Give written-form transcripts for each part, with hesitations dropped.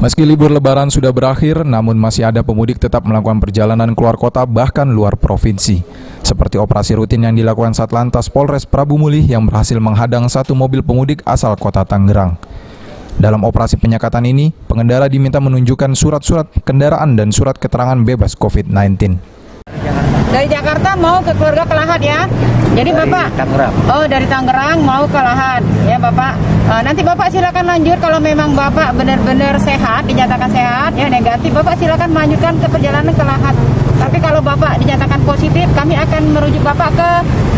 Meski libur lebaran sudah berakhir, namun masih ada pemudik tetap melakukan perjalanan keluar kota bahkan luar provinsi. Seperti operasi rutin yang dilakukan Satlantas Polres Prabu Mulih yang berhasil menghadang satu mobil pemudik asal kota Tangerang. Dalam operasi penyekatan ini, pengendara diminta menunjukkan surat-surat kendaraan dan surat keterangan bebas COVID-19. Dari Jakarta mau ke keluarga ke Lahat ya. Jadi dari Bapak Tangerang. Oh, dari Tangerang mau ke Lahat ya Bapak. Nanti Bapak silakan lanjut kalau memang Bapak benar-benar sehat, dinyatakan sehat ya negatif, Bapak silakan melanjutkan ke perjalanan ke Lahat. Tapi kalau Bapak dinyatakan positif, kami akan merujuk Bapak ke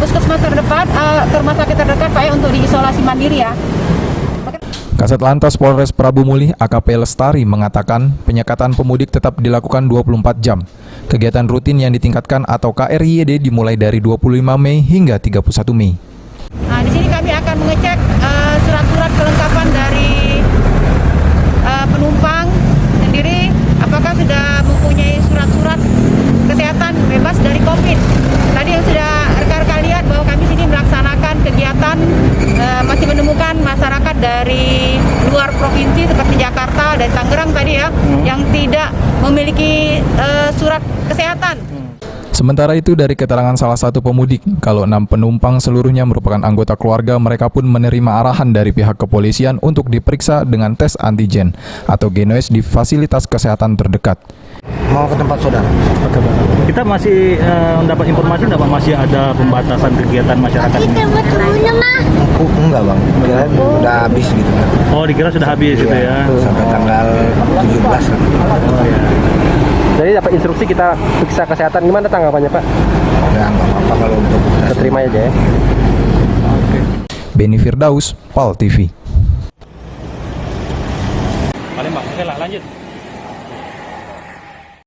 puskesmas terdekat, ke rumah sakit terdekat Pak ya untuk diisolasi mandiri ya. Kasat Lantas Polres Prabu Mulih AKP Lestari mengatakan penyekatan pemudik tetap dilakukan 24 jam. Kegiatan rutin yang ditingkatkan atau KRYD dimulai dari 25 Mei hingga 31 Mei. Nah, di sini kami akan mengecek surat-surat kelengkapan dari penumpang sendiri, apakah sudah mempunyai surat-surat kesehatan bebas dari COVID. Tadi yang sudah rekan-rekan lihat bahwa kami sini melaksanakan kegiatan masih menemukan masyarakat dari luar provinsi seperti Jakarta dan Tangerang tadi ya, yang tidak memiliki surat kesehatan. Sementara itu dari keterangan salah satu pemudik, kalau 6 penumpang seluruhnya merupakan anggota keluarga, mereka pun menerima arahan dari pihak kepolisian untuk diperiksa dengan tes antigen atau genoes di fasilitas kesehatan terdekat. Mau ke tempat saudara. Kita masih mendapat informasi enggak Pak, masih ada pembatasan kegiatan masyarakat ini? Enggak Bang, kira udah habis gitu kan. Oh, dikira sudah habis gitu ya. Sampai tanggal 17 kan. Oh ya. Jadi dapat instruksi kita periksa kesehatan, gimana tanggapannya Pak? Ya nggak apa-apa kalau untuk Kita terima aja ya. Beni Firdaus, PAL TV. Paling Pak, oke lah lanjut.